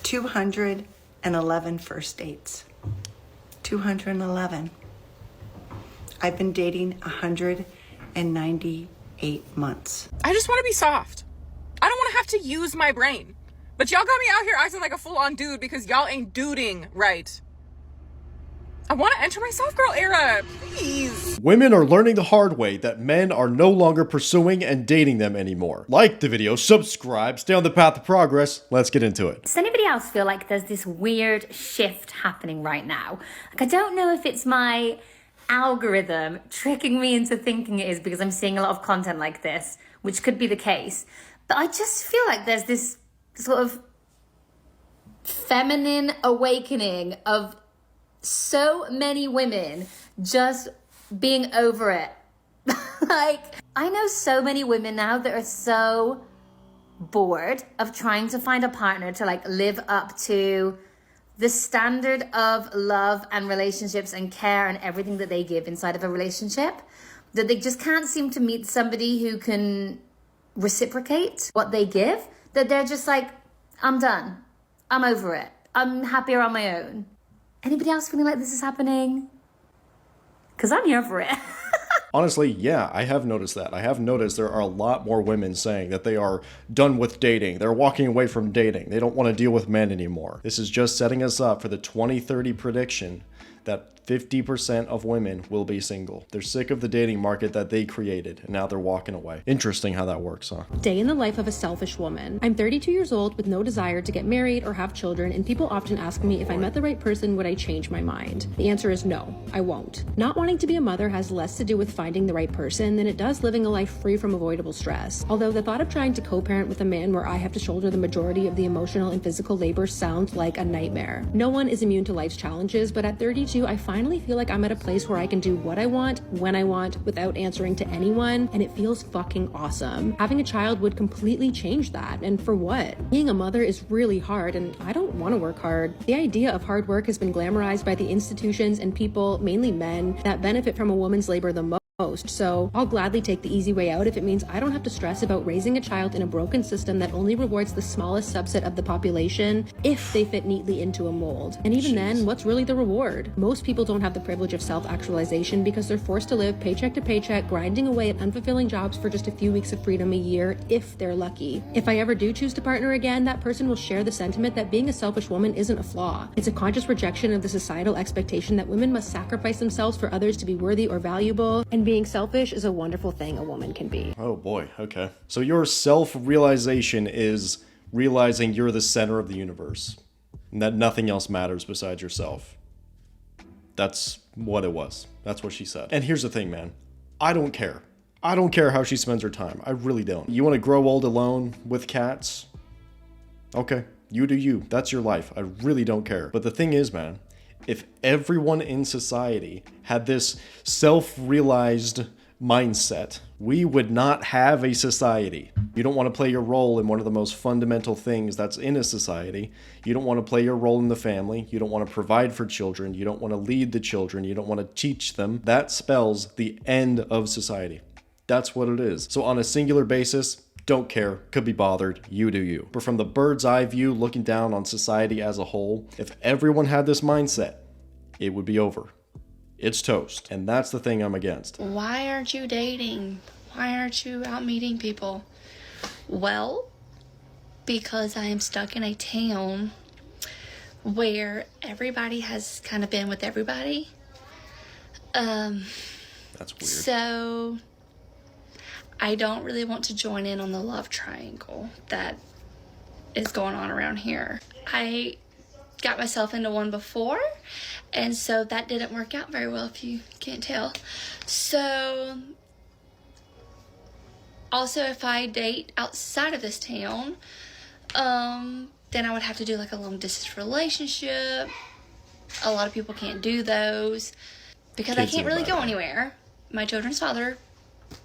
211 first dates. 211. I've been dating 198 months. I just want to be soft. I don't want to have to use my brain. But y'all got me out here acting like a full-on dude because y'all ain't duding right. I want to enter my soft girl era, please. Women are learning the hard way that men are no longer pursuing and dating them anymore. Like the video, subscribe, stay on the path of progress. Let's get into it. Does anybody else feel like there's this weird shift happening right now? Like, I don't know if it's my algorithm tricking me into thinking it is because I'm seeing a lot of content like this, which could be the case. But I just feel like there's this sort of feminine awakening of so many women just being over it. Like, I know so many women now that are so bored of trying to find a partner to like live up to the standard of love and relationships and care and everything that they give inside of a relationship, that they just can't seem to meet somebody who can reciprocate what they give, that they're just like, I'm done. I'm over it. I'm happier on my own. Anybody else feeling like this is happening? Because I'm here for it. Honestly, yeah, I have noticed that. I have noticed there are a lot more women saying that they are done with dating. They're walking away from dating. They don't want to deal with men anymore. This is just setting us up for the 2030 prediction that 50% of women will be single. They're sick of the dating market that they created, and now they're walking away. Interesting how that works, huh? Day in the life of a selfish woman. I'm 32 years old with no desire to get married or have children, and people often ask me if I met the right person, would I change my mind? The answer is no, I won't. Not wanting to be a mother has less to do with finding the right person than it does living a life free from avoidable stress. Although the thought of trying to co-parent with a man where I have to shoulder the majority of the emotional and physical labor sounds like a nightmare. No one is immune to life's challenges, but at 32, I finally feel like I'm at a place where I can do what I want, when I want, without answering to anyone, and it feels fucking awesome. Having a child would completely change that, and for what? Being a mother is really hard, and I don't want to work hard. The idea of hard work has been glamorized by the institutions and people, mainly men, that benefit from a woman's labor the most. So I'll gladly take the easy way out if it means I don't have to stress about raising a child in a broken system that only rewards the smallest subset of the population if they fit neatly into a mold. And even then, what's really the reward? Most people don't have the privilege of self-actualization because they're forced to live paycheck to paycheck, grinding away at unfulfilling jobs for just a few weeks of freedom a year, if they're lucky. If I ever do choose to partner again, that person will share the sentiment that being a selfish woman isn't a flaw. It's a conscious rejection of the societal expectation that women must sacrifice themselves for others to be worthy or valuable, and being selfish is a wonderful thing a woman can be. Oh boy, okay. So your self-realization is realizing you're the center of the universe, and that nothing else matters besides yourself. That's what it was. That's what she said. And here's the thing, man. I don't care. I don't care how she spends her time. I really don't. You want to grow old alone with cats? Okay, you do you. That's your life. I really don't care. But the thing is, man, if everyone in society had this self-realized mindset, we would not have a society. You don't want to play your role in one of the most fundamental things that's in a society. You don't want to play your role in the family. You don't want to provide for children. You don't want to lead the children. You don't want to teach them. That spells the end of society. That's what it is. So on a singular basis, don't care, could be bothered, you do you. But from the bird's eye view, looking down on society as a whole, if everyone had this mindset, it would be over. It's toast. And that's the thing I'm against. Why aren't you dating? Why aren't you out meeting people? Well, because I am stuck in a town where everybody has kind of been with everybody. That's weird. So I don't really want to join in on the love triangle that is going on around here. I got myself into one before, and so that didn't work out very well, if you can't tell. So also, if I date outside of this town, then I would have to do like a long distance relationship. A lot of people can't do those because I can't really go anywhere. My children's father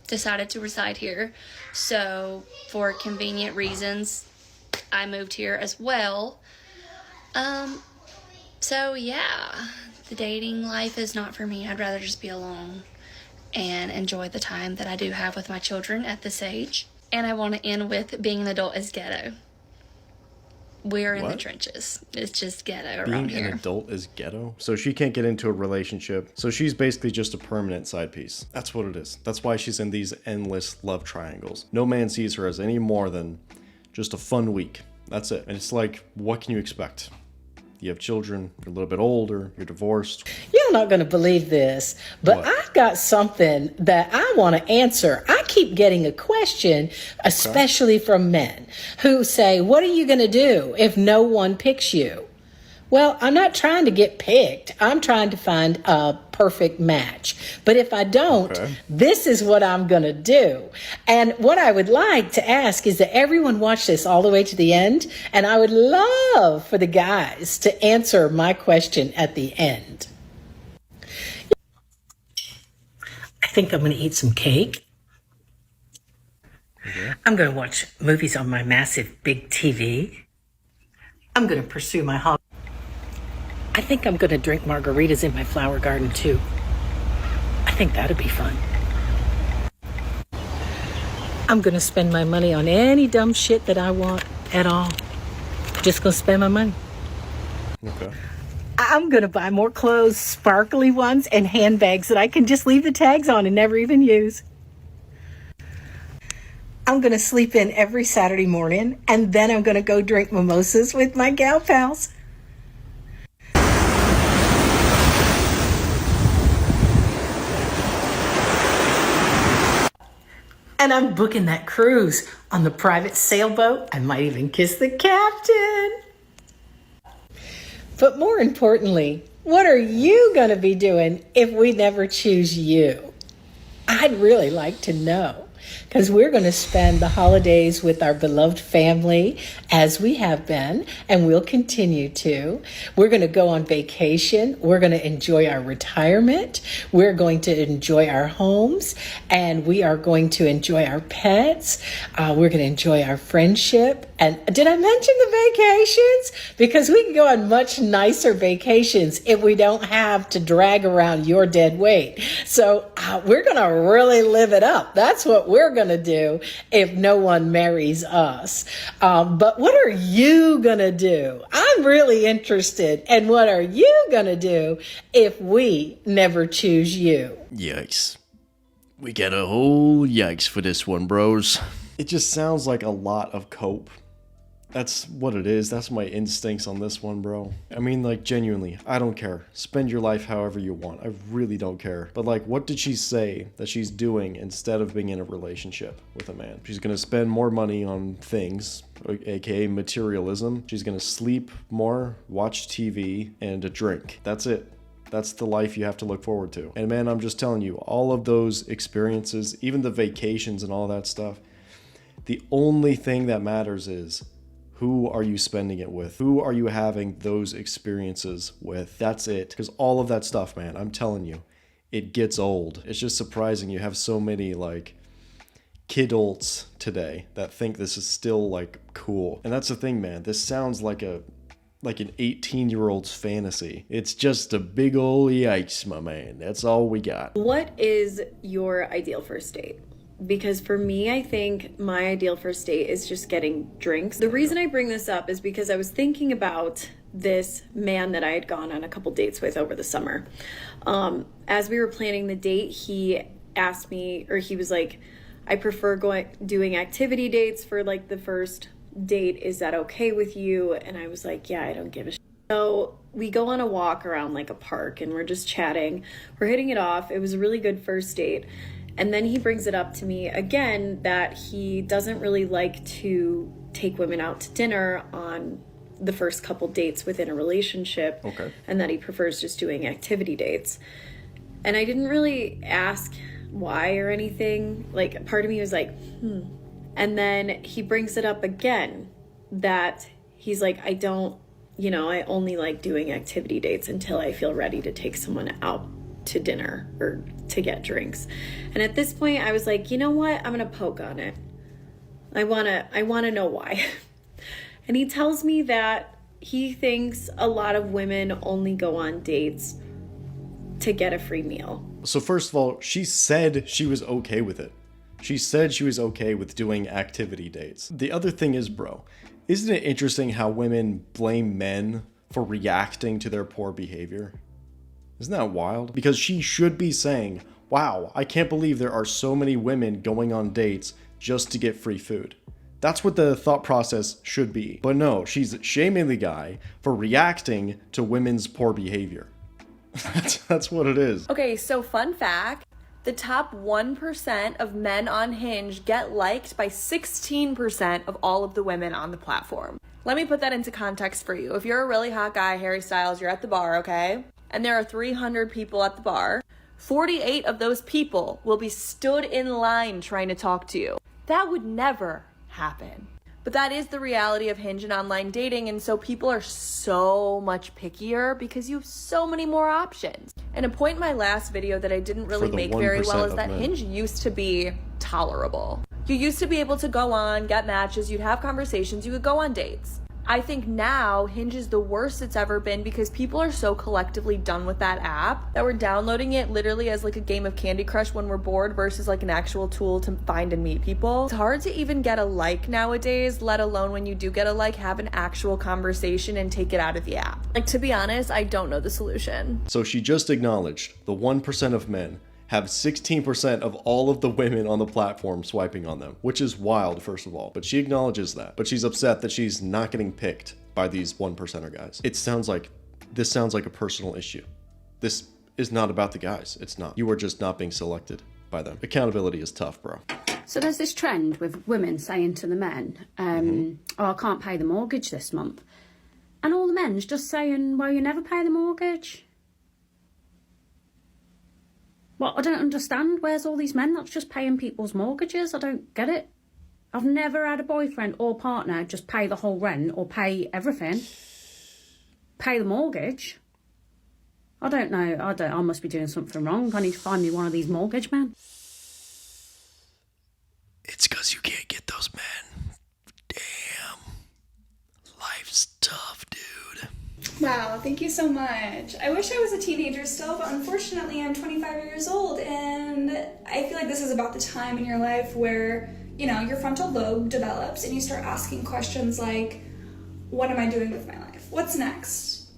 decided to reside here, so for convenient reasons I moved here as well. So yeah, the dating life is not for me. I'd rather just be alone and enjoy the time that I do have with my children at this age. And I want to end with being an adult is ghetto. We're in the What? trenches. It's just ghetto Being around an here. adult is ghetto. So she can't get into a relationship. So she's basically just a permanent side piece. That's what it is. That's why she's in these endless love triangles. No man sees her as any more than just a fun week. That's it. And it's like, what can you expect? You have children, you're a little bit older, you're divorced. You're not going to believe this, but What? I've got something that I want to answer. I keep getting a question, especially from men who say, what are you going to do if no one picks you? Well, I'm not trying to get picked. I'm trying to find a perfect match. But if I don't, Okay. this is what I'm going to do. And what I would like to ask is that everyone watch this all the way to the end. And I would love for the guys to answer my question at the end. I think I'm going to eat some cake. I'm going to watch movies on my massive big TV. I'm going to pursue my hobby. I think I'm going to drink margaritas in my flower garden too. I think that'd be fun. I'm going to spend my money on any dumb shit that I want at all. Just going to spend my money. Okay. I'm going to buy more clothes, sparkly ones, and handbags that I can just leave the tags on and never even use. I'm going to sleep in every Saturday morning, and then I'm going to go drink mimosas with my gal pals. And I'm booking that cruise on the private sailboat. I might even kiss the captain. But more importantly, what are you going to be doing if we never choose you? I'd really like to know. Because we're going to spend the holidays with our beloved family, as we have been, and we'll continue to. We're going to go on vacation. We're going to enjoy our retirement. We're going to enjoy our homes, and we are going to enjoy our pets. We're going to enjoy our friendship. And did I mention the vacations? Because we can go on much nicer vacations if we don't have to drag around your dead weight. So we're going to really live it up. That's what we're going to do if no one marries us. But what are you going to do? I'm really interested. And what are you going to do if we never choose you? Yikes. We get a whole yikes for this one, bros. It just sounds like a lot of cope. That's what it is. That's my instincts on this one, bro. I mean, like, genuinely, I don't care. Spend your life however you want. I really don't care. But, like, what did she say that she's doing instead of being in a relationship with a man? She's gonna spend more money on things, aka materialism. She's gonna sleep more, watch TV, and drink. That's it. That's the life you have to look forward to. And man, I'm just telling you, all of those experiences, even the vacations and all that stuff, the only thing that matters is, who are you spending it with? Who are you having those experiences with? That's it. Because all of that stuff, man, I'm telling you, it gets old. It's just surprising you have so many, like, kidults today that think this is still, like, cool. And that's the thing, man. This sounds like an 18-year-old's fantasy. It's just a big ol' yikes, my man. That's all we got. What is your ideal first date? Because for me, I think my ideal first date is just getting drinks. The reason I bring this up is because I was thinking about this man that I had gone on a couple dates with over the summer. As we were planning the date, he asked me, or he was like, I prefer doing activity dates for like the first date. Is that okay with you? And I was like, yeah, I don't give a shit. So we go on a walk around like a park and we're just chatting. We're hitting it off. It was a really good first date. And then he brings it up to me again that he doesn't really like to take women out to dinner on the first couple dates within a relationship. Okay. And that he prefers just doing activity dates. And I didn't really ask why or anything. Like, part of me was like, And then he brings it up again that he's like, I only like doing activity dates until I feel ready to take someone out to dinner or to get drinks. And at this point I was like, you know what? I'm gonna poke on it. I wanna know why. And he tells me that he thinks a lot of women only go on dates to get a free meal. So first of all, she said she was okay with it. She said she was okay with doing activity dates. The other thing is, bro, Isn't it interesting how women blame men for reacting to their poor behavior? Isn't that wild? Because she should be saying, wow, I can't believe there are so many women going on dates just to get free food. That's what the thought process should be. But no, she's shaming the guy for reacting to women's poor behavior. That's what it is. Okay, so fun fact, the top 1% of men on Hinge get liked by 16% of all of the women on the platform. Let me put that into context for you. If you're a really hot guy, Harry Styles, you're at the bar, okay? And there are 300 people at the bar. 48 of those people will be stood in line trying to talk to you. That would never happen. But that is the reality of Hinge and online dating, and so people are so much pickier because you have so many more options. And a point in my last video that I didn't really make very well is that Hinge used to be tolerable. You used to be able to go on, get matches, you'd have conversations, you could go on dates. I think now Hinge is the worst it's ever been because people are so collectively done with that app that we're downloading it literally as like a game of Candy Crush when we're bored versus like an actual tool to find and meet people. It's hard to even get a like nowadays, let alone when you do get a like, have an actual conversation and take it out of the app. Like, to be honest, I don't know the solution. So she just acknowledged the 1% of men have 16% of all of the women on the platform swiping on them, which is wild, first of all. But she acknowledges that. But she's upset that she's not getting picked by these 1%er guys. This sounds like a personal issue. This is not about the guys. It's not. You are just not being selected by them. Accountability is tough, bro. So there's this trend with women saying to the men, oh, I can't pay the mortgage this month. And all the men's just saying, well, you never pay the mortgage. Well, I don't understand. Where's all these men that's just paying people's mortgages? I don't get it. I've never had a boyfriend or partner just pay the whole rent or pay everything. Pay the mortgage. I don't know. I must be doing something wrong. I need to find me one of these mortgage men. It's because you can't get those men. Damn. Life's tough, dude. Wow, thank you so much. I wish I was a teenager still, but unfortunately I'm 25 years old, and I feel like this is about the time in your life where, you know, your frontal lobe develops and you start asking questions like, what am I doing with my life? What's next?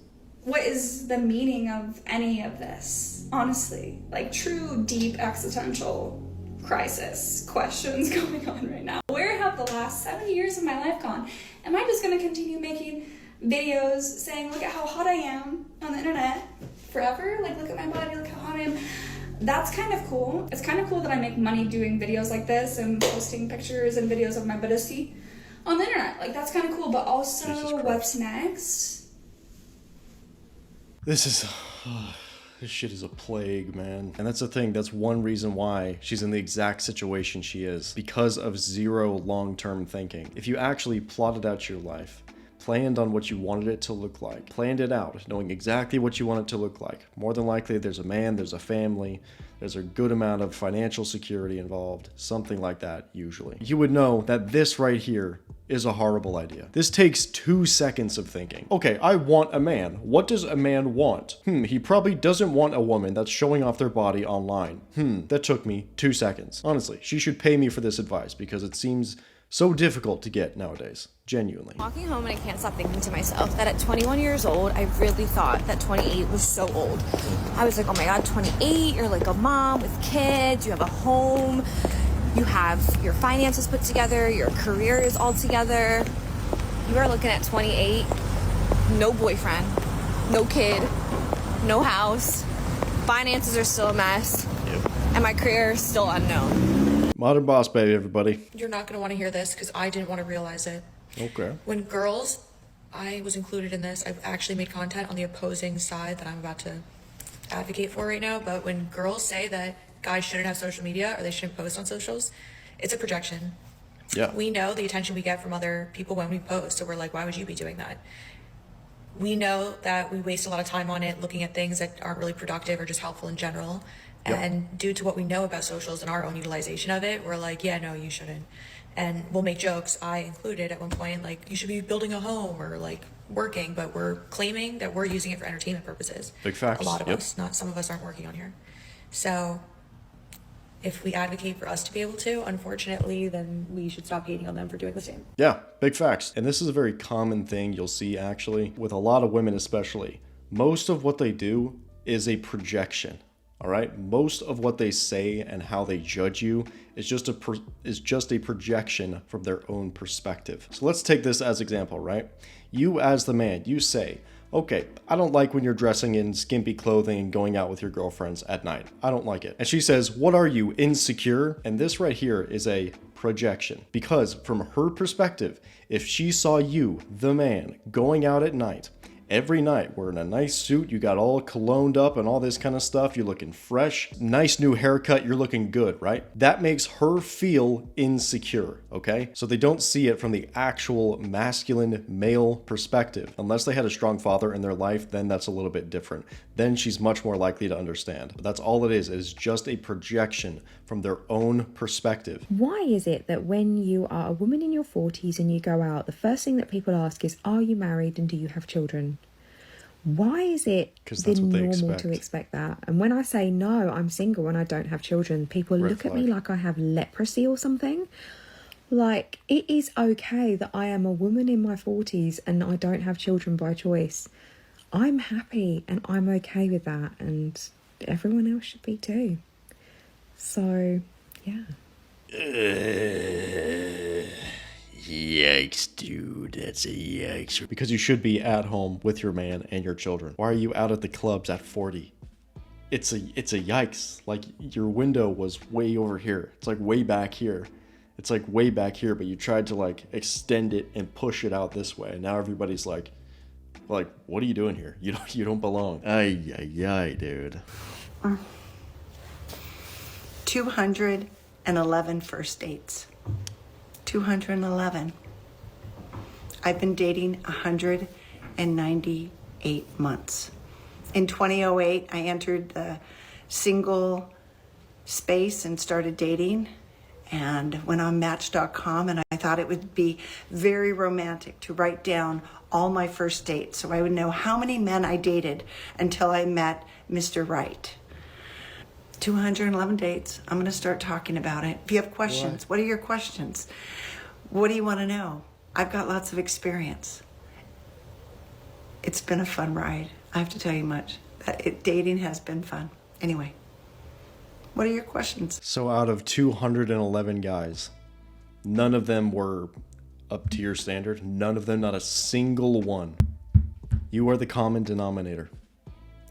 What is the meaning of any of this? Honestly, like true, deep, existential crisis questions going on right now. Where have the last 7 years of my life gone? Am I just gonna continue making videos saying, look at how hot I am on the internet forever? Like, look at my body, look how hot I am. That's kind of cool. It's kind of cool that I make money doing videos like this and posting pictures and videos of my buttocity on the internet. Like, that's kind of cool, but also what's next? This shit is a plague, man. And that's the thing. That's one reason why she's in the exact situation she is. Because of zero long-term thinking. If you actually plotted out your life, planned on what you wanted it to look like, planned it out, knowing exactly what you want it to look like, more than likely there's a man, there's a family, there's a good amount of financial security involved, something like that usually. You would know that this right here is a horrible idea. This takes 2 seconds of thinking. Okay, I want a man. What does a man want? He probably doesn't want a woman that's showing off their body online. That took me 2 seconds. Honestly, she should pay me for this advice because it seems so difficult to get nowadays. Genuinely. Walking home and I can't stop thinking to myself that at 21 years old, I really thought that 28 was so old. I was like, oh my God, 28, you're like a mom with kids, you have a home, you have your finances put together, your career is all together. You are looking at 28, no boyfriend, no kid, no house, finances are still a mess, and my career is still unknown. Modern boss baby, everybody. You're not going to want to hear this because I didn't want to realize it. Okay. When girls, I was included in this. I've actually made content on the opposing side that I'm about to advocate for right now. But when girls say that guys shouldn't have social media or they shouldn't post on socials, it's a projection. Yeah. We know the attention we get from other people when we post. So we're like, why would you be doing that? We know that we waste a lot of time on it looking at things that aren't really productive or just helpful in general. Yep. And due to what we know about socials and our own utilization of it, we're like, yeah, no, you shouldn't. And we'll make jokes, I included at one point, like, you should be building a home or like working, but we're claiming that we're using it for entertainment purposes. Big facts. A lot of us, not some of us aren't working on here. So if we advocate for us to be able to, unfortunately, then we should stop hating on them for doing the same. Yeah, big facts. And this is a very common thing you'll see actually with a lot of women especially. Most of what they do is a projection. All right? Most of what they say and how they judge you is just a projection from their own perspective. So let's take this as example, right? You as the man, you say, okay, I don't like when you're dressing in skimpy clothing and going out with your girlfriends at night. I don't like it. And she says, what are you, insecure? And this right here is a projection. Because from her perspective, if she saw you, the man, going out at night, every night wearing a nice suit, you got all cologned up and all this kind of stuff, you're looking fresh, nice new haircut, you're looking good, right? That makes her feel insecure, okay? So they don't see it from the actual masculine male perspective. Unless they had a strong father in their life, then that's a little bit different. Then she's much more likely to understand. But that's all it is just a projection from their own perspective. Why is it that when you are a woman in your 40s and you go out, the first thing that people ask is, are you married and do you have children? Why is it the normal to expect that? And when I say no, I'm single and I don't have children, people look at me like I have leprosy or something. Like, it is okay that I am a woman in my 40s and I don't have children by choice. I'm happy and I'm okay with that, and everyone else should be too. So, yeah. Yikes, dude. That's a yikes. Because you should be at home with your man and your children. Why are you out at the clubs at 40? It's a yikes. Like, your window was way over here. It's like way back here. It's like way back here, but you tried to like extend it and push it out this way. And now everybody's like, what are you doing here? You don't belong. Ay, dude. 211 first dates. 211. I've been dating 198 months. In 2008, I entered the single space and started dating, and went on Match.com, and I thought it would be very romantic to write down all my first dates so I would know how many men I dated until I met Mr. Right. 211 dates. I'm going to start talking about it. If you have questions, what are your questions? What do you want to know? I've got lots of experience. It's been a fun ride. I have to tell you much. Dating has been fun. Anyway, what are your questions? So out of 211 guys, none of them were up to your standard. None of them, not a single one. You are the common denominator.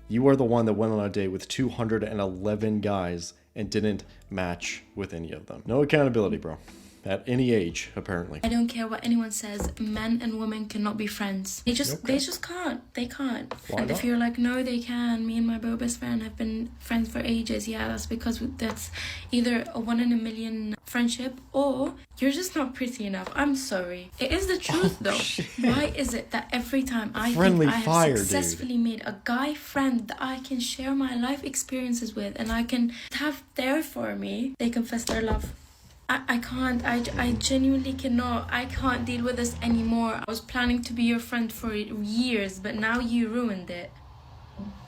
You are the one that went on a date with 211 guys and didn't match with any of them. No accountability, bro. At any age, apparently. I don't care what anyone says. Men and women cannot be friends. They just can't. They can't. Why and not? if you're like, no, they can. Me and my best friend have been friends for ages. Yeah, that's because that's either a 1 in a million friendship or you're just not pretty enough. I'm sorry. It is the truth though. Shit. Why is it that every time I Friendly think I fire, have dude. successfully made a guy friend that I can share my life experiences with and I can have there for me, they confess their love. I can't. I genuinely cannot. I can't deal with this anymore. I was planning to be your friend for years, but now you ruined it.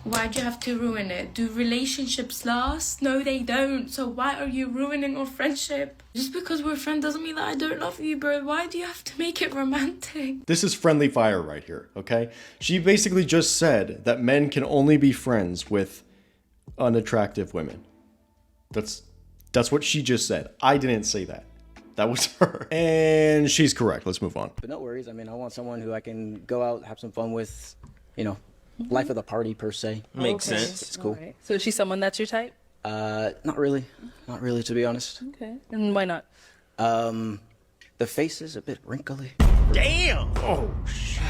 Why'd you have to ruin it? Do relationships last? No, they don't. So why are you ruining our friendship? Just because we're friends doesn't mean that I don't love you, bro. Why do you have to make it romantic? This is friendly fire right here, okay? She basically just said that men can only be friends with unattractive women. That's what she just said. I didn't say that. That was her. And she's correct. Let's move on. But no worries. I mean, I want someone who I can go out, have some fun with, life of the party per se. Makes sense. It's cool. Right. So is she someone that's your type? Not really. Not really, to be honest. Okay. And why not? The face is a bit wrinkly. Damn! Oh, shit.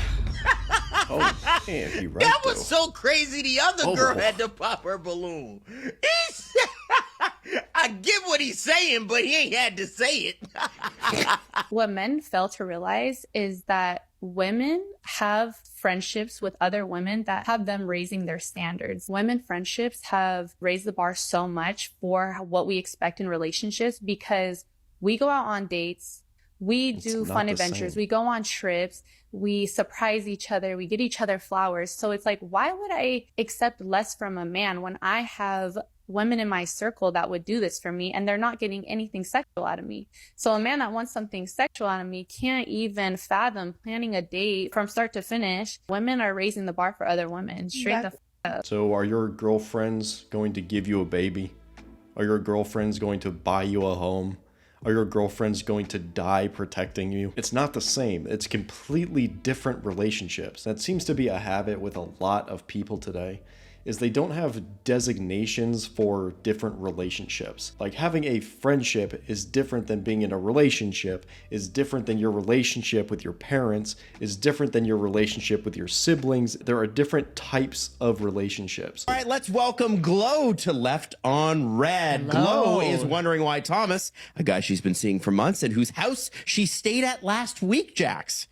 Oh, man, you're right, That was though. so crazy. The other girl had to pop her balloon. I get what he's saying, but he ain't had to say it. What men fail to realize is that women have friendships with other women that have them raising their standards. Women friendships have raised the bar so much for what we expect in relationships because we go out on dates, we do fun adventures, we go on trips, we surprise each other, we get each other flowers. So it's like, why would I accept less from a man when I have women in my circle that would do this for me, and they're not getting anything sexual out of me. So a man that wants something sexual out of me can't even fathom planning a date from start to finish. Women are raising the bar for other women. Straight the f up. So are your girlfriends going to give you a baby? Are your girlfriends going to buy you a home? Are your girlfriends going to die protecting you? It's not the same. It's completely different relationships. That seems to be a habit with a lot of people today, is they don't have designations for different relationships. Like having a friendship is different than being in a relationship, is different than your relationship with your parents, is different than your relationship with your siblings. There are different types of relationships. All right, let's welcome Glow to Left on Red. Hello. Glow is wondering why Thomas, a guy she's been seeing for months and whose house she stayed at last week, Jax,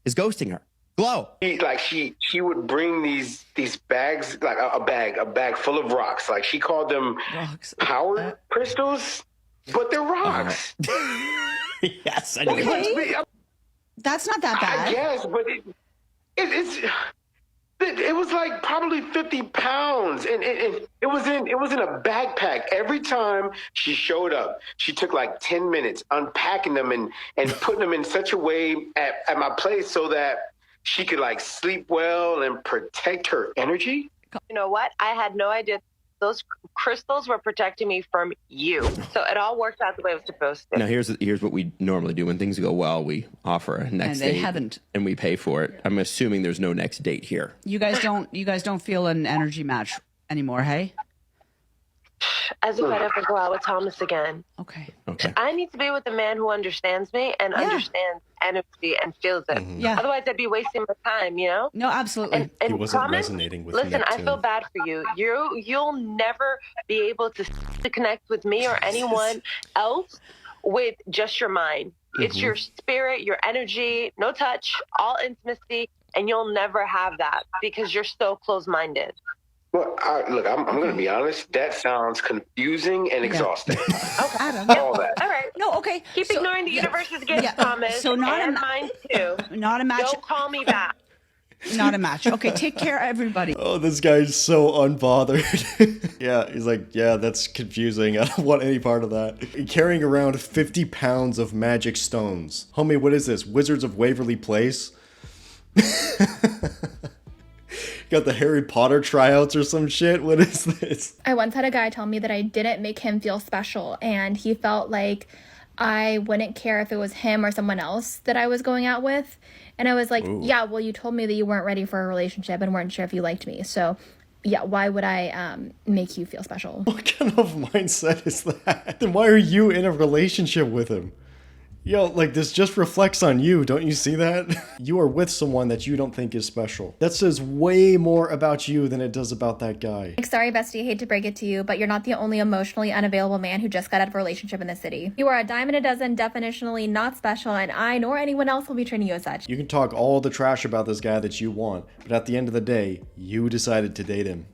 is ghosting her. Glow. She would bring these bags, like a bag full of rocks. Like she called them power crystals, but they're rocks. Yes, I know. That's not that bad. I guess, but it was like probably 50 pounds, and it was in a backpack. Every time she showed up, she took like 10 minutes unpacking them and putting them in such a way at my place so that she could like sleep well and protect her energy. You know what? I had no idea those crystals were protecting me from you. So it all worked out the way it was supposed to. Now here's what we normally do when things go well. We offer a next And they date, haven't. and we pay for it. I'm assuming there's no next date here. You guys don't feel an energy match anymore, hey? As if I'd ever go out with Thomas again. Okay. I need to be with a man who understands me and understands energy and feels it. Yeah. Otherwise, I'd be wasting my time, you know? No, absolutely. And He wasn't Thomas, resonating with listen, I Neptune. feel bad for you. You'll never be able to connect with me or anyone else with just your mind. It's your spirit, your energy, no touch, all intimacy, and you'll never have that because you're so close-minded. Well, look, I'm going to be honest. That sounds confusing and exhausting. Adam. All that. All right. No, okay. Keep ignoring the universe's gifts, Thomas. So not and a mine too. Not a match. Don't call me back. Not a match. Okay, take care, everybody. Oh, this guy's so unbothered. Yeah, he's like, yeah, that's confusing. I don't want any part of that. Carrying around 50 pounds of magic stones. Homie, what is this? Wizards of Waverly Place? Got the Harry Potter tryouts or some shit? What is this? I once had a guy tell me that I didn't make him feel special, and he felt like I wouldn't care if it was him or someone else that I was going out with. And I was like, yeah, well, you told me that you weren't ready for a relationship and weren't sure if you liked me. So yeah, why would I make you feel special? What kind of mindset is that? Then why are you in a relationship with him? Yo, like, this just reflects on you. Don't you see that? You are with someone that you don't think is special. That says way more about you than it does about that guy. Like, sorry, bestie, I hate to break it to you, but you're not the only emotionally unavailable man who just got out of a relationship in the city. You are a dime in a dozen, definitionally not special, and I nor anyone else will be treating you as such. You can talk all the trash about this guy that you want, but at the end of the day, you decided to date him.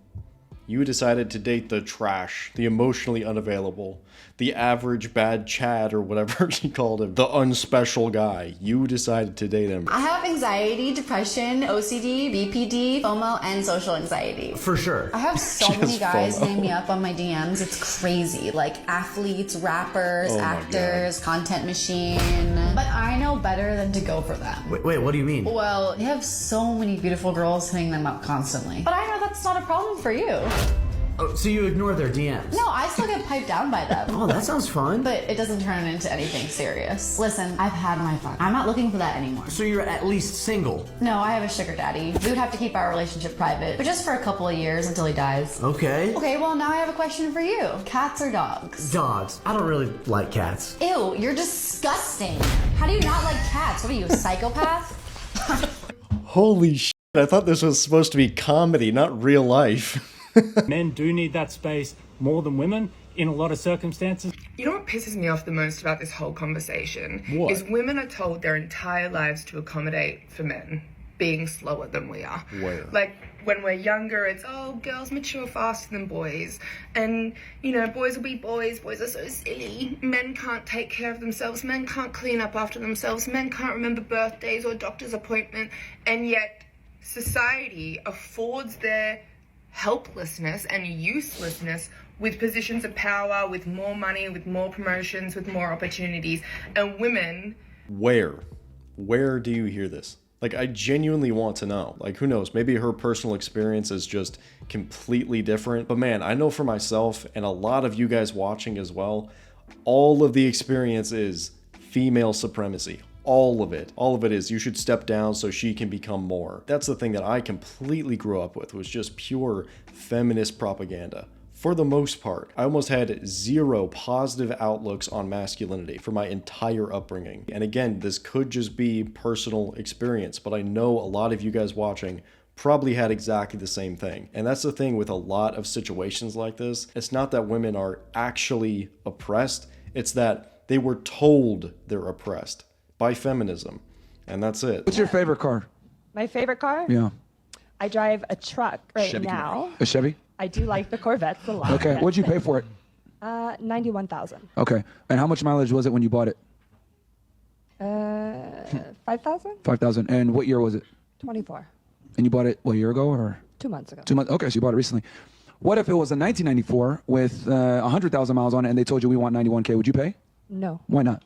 You decided to date the trash, the emotionally unavailable, the average bad Chad or whatever she called him, the unspecial guy. You decided to date him. I have anxiety, depression, OCD, BPD, FOMO, and social anxiety. For sure. I have so She many has guys FOMO. hit me up on my DMs. It's crazy. Like athletes, rappers, Oh my actors, content machine. But I know better than to go for them. Wait, what do you mean? Well, they have so many beautiful girls hitting them up constantly. But I know that's not a problem for you. Oh, so you ignore their DMs? No, I still get piped down by them. Oh, that sounds fun. But it doesn't turn into anything serious. Listen, I've had my fun. I'm not looking for that anymore. So you're at least single? No, I have a sugar daddy. We would have to keep our relationship private, but just for a couple of years until he dies. Okay. Okay, well, now I have a question for you. Cats or dogs? Dogs. I don't really like cats. Ew, you're disgusting. How do you not like cats? What are you, a psychopath? Holy shit, I thought this was supposed to be comedy, not real life. Men do need that space more than women in a lot of circumstances. You know what pisses me off the most about this whole conversation? What? Is women are told their entire lives to accommodate for men being slower than we are. Where? Like, when we're younger, it's, oh, girls mature faster than boys. And, you know, boys will be boys. Boys are so silly. Men can't take care of themselves. Men can't clean up after themselves. Men can't remember birthdays or doctor's appointment. And yet, society affords their helplessness and uselessness with positions of power, with more money, with more promotions, with more opportunities. And women... Where do you hear this? Like, I genuinely want to know. Like, who knows? Maybe her personal experience is just completely different. But man, I know for myself, and a lot of you guys watching as well, all of the experience is female supremacy. All of it. All of it is you should step down so she can become more. That's the thing that I completely grew up with, was just pure feminist propaganda. For the most part, I almost had zero positive outlooks on masculinity for my entire upbringing. And again, this could just be personal experience, but I know a lot of you guys watching probably had exactly the same thing. And that's the thing with a lot of situations like this. It's not that women are actually oppressed, it's that they were told they're oppressed by feminism. And that's it. What's your favorite car? My favorite car? Yeah. I drive a truck right Chevy now. A Chevy? I do like the Corvettes a lot. Okay. What'd you pay for it? 91,000. Okay. And how much mileage was it when you bought it? 5,000? 5,000. And what year was it? 24. And you bought it, what, a year ago or? 2 months ago. 2 months. Okay, so you bought it recently. What if it was a 1994 with 100,000 miles on it and they told you we want 91K? Would you pay? No. Why not?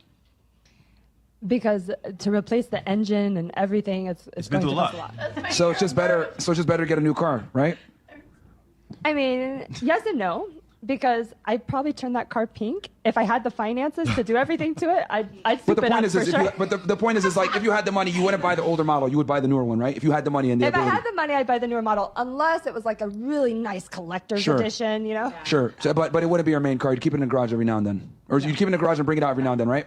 Because to replace the engine and everything, it's going to cost a lot. So it's just better. So it's just better to get a new car, right? I mean, yes and no, because I'd probably turn that car pink if I had the finances to do everything to it. I'd But soup the it point up is, for if sure. you, but the point is like if you had the money, you wouldn't buy the older model. You would buy the newer one, right? If you had the money and the If I ability. had the money, I'd buy the newer model, unless it was like a really nice collector's Sure. edition, you know? Sure, so, but it wouldn't be your main car. You'd keep it in the garage every now and then, or you'd keep it in the garage and bring it out every now and then, right?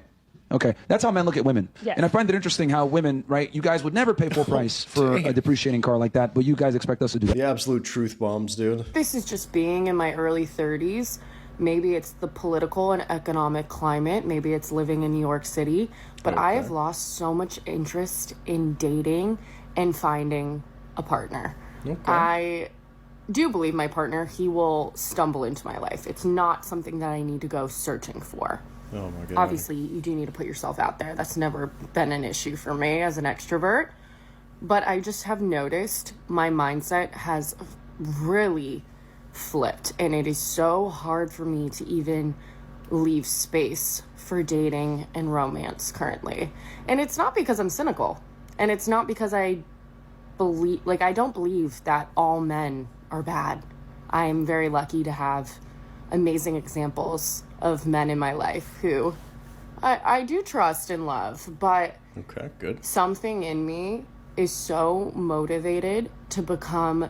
Okay, that's how men look at women. Yes. And I find it interesting how women, right? You guys would never pay full price for a depreciating car like that, but you guys expect us to do that. The absolute truth bombs, dude. This is just being in my early 30s. Maybe it's the political and economic climate. Maybe it's living in New York City. But I have lost so much interest in dating and finding a partner. Okay. I do believe my partner, he will stumble into my life. It's not something that I need to go searching for. Oh my God. Obviously, you do need to put yourself out there. That's never been an issue for me as an extrovert. But I just have noticed my mindset has really flipped. And it is so hard for me to even leave space for dating and romance currently. And it's not because I'm cynical. And it's not because I don't believe that all men are bad. I'm very lucky to have amazing examples of men in my life who I do trust and love, but okay, good. Something in me is so motivated to become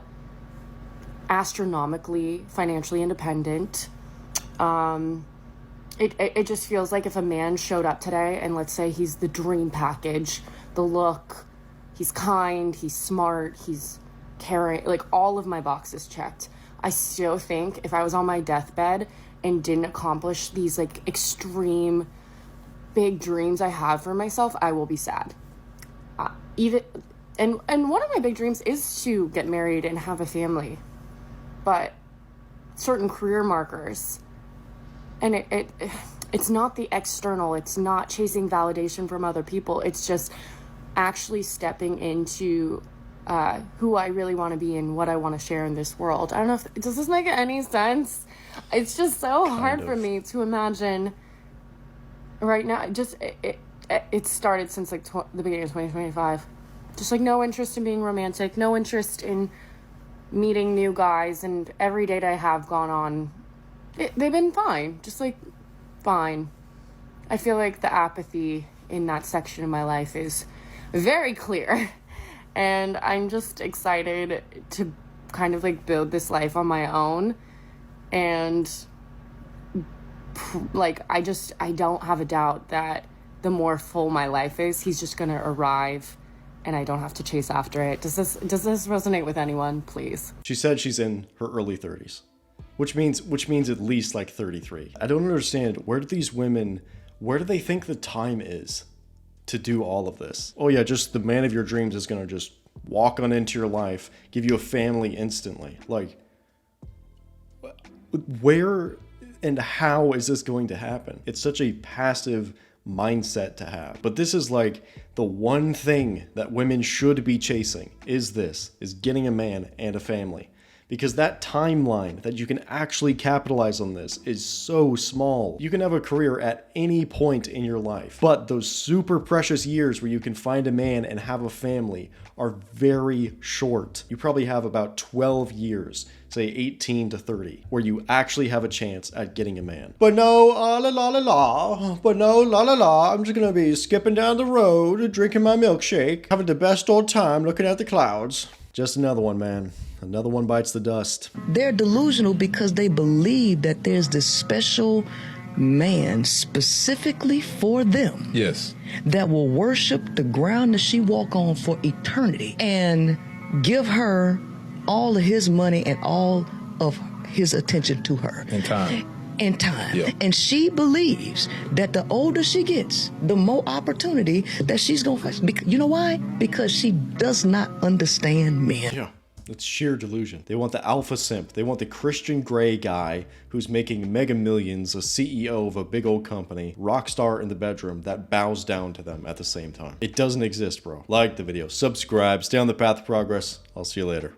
astronomically financially independent. It just feels like if a man showed up today and let's say he's the dream package, the look, he's kind, he's smart, he's caring, like all of my boxes checked. I still think if I was on my deathbed and didn't accomplish these like extreme big dreams I have for myself, I will be sad. And one of my big dreams is to get married and have a family. But certain career markers, and it's not the external, it's not chasing validation from other people, it's just actually stepping into who I really want to be and what I want to share in this world. I don't know if does this make any sense? It's just so hard for me to imagine right now. It started since like the beginning of 2025. Just like no interest in being romantic, no interest in meeting new guys, and every date I have gone on, they've been fine, just like fine. I feel like the apathy in that section of my life is very clear. And I'm just excited to kind of like build this life on my own. And like, I don't have a doubt that the more full my life is, he's just going to arrive and I don't have to chase after it. Does this resonate with anyone, please? She said she's in her early 30s, which means at least like 33. I don't understand, where do they think the time is to do all of this? Oh yeah, just the man of your dreams is gonna just walk on into your life, give you a family instantly. Like, where and how is this going to happen? It's such a passive mindset to have. But this is like the one thing that women should be chasing is getting a man and a family. because that timeline that you can actually capitalize on this is so small. You can have a career at any point in your life, but those super precious years where you can find a man and have a family are very short. You probably have about 12 years, say 18 to 30, where you actually have a chance at getting a man. But no, la la la la, but no, la la la, I'm just gonna be skipping down the road, drinking my milkshake, having the best old time looking at the clouds. Just another one, man. Another one bites the dust. They're delusional because they believe that there's this special man specifically for them. Yes. That will worship the ground that she walk on for eternity and give her all of his money and all of his attention to her. And time. And time. Yeah. And she believes that the older she gets, the more opportunity that she's going to face. You know why? Because she does not understand men. Yeah. It's sheer delusion. They want the alpha simp. They want the Christian Grey guy who's making mega millions, a CEO of a big old company, rock star in the bedroom that bows down to them at the same time. It doesn't exist, bro. Like the video, subscribe, stay on the path of progress. I'll see you later.